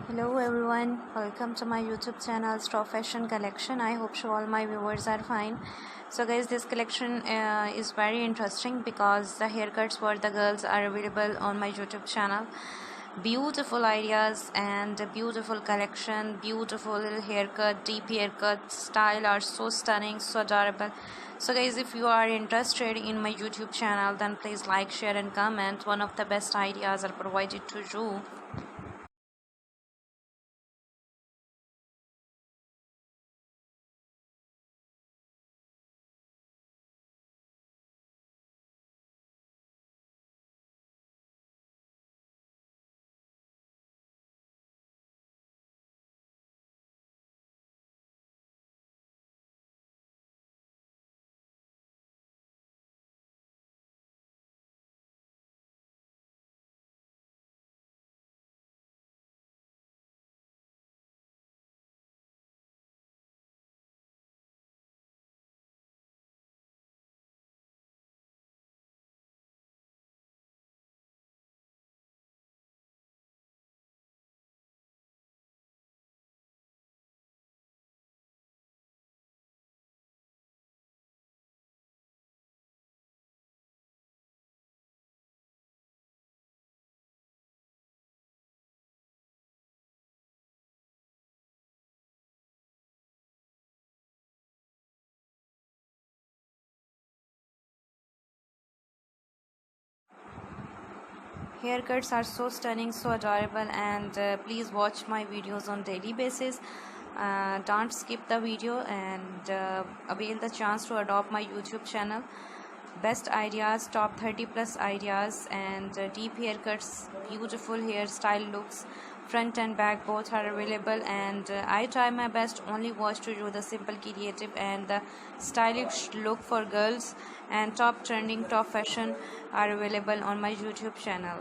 Hello everyone, welcome to my YouTube channel Straw Fashion Collection. I hope so all my viewers are fine. So guys, this collection is very interesting because the haircuts for the girls are available on my YouTube channel. Beautiful ideas and a beautiful collection, beautiful haircut, deep haircut style are so stunning, so adorable. So guys, if you are interested in my YouTube channel, then please like, share and comment. One of the best ideas are provided to you. Haircuts are so stunning, so adorable, and please watch my videos on daily basis. Don't skip the video and avail the chance to adopt my YouTube channel. Best ideas, top 30 plus ideas, and deep haircuts, beautiful hairstyle looks, front and back both are available, and I try my best only watch to do the simple, creative and the stylish look for girls, and top trending, top fashion are available on my YouTube channel.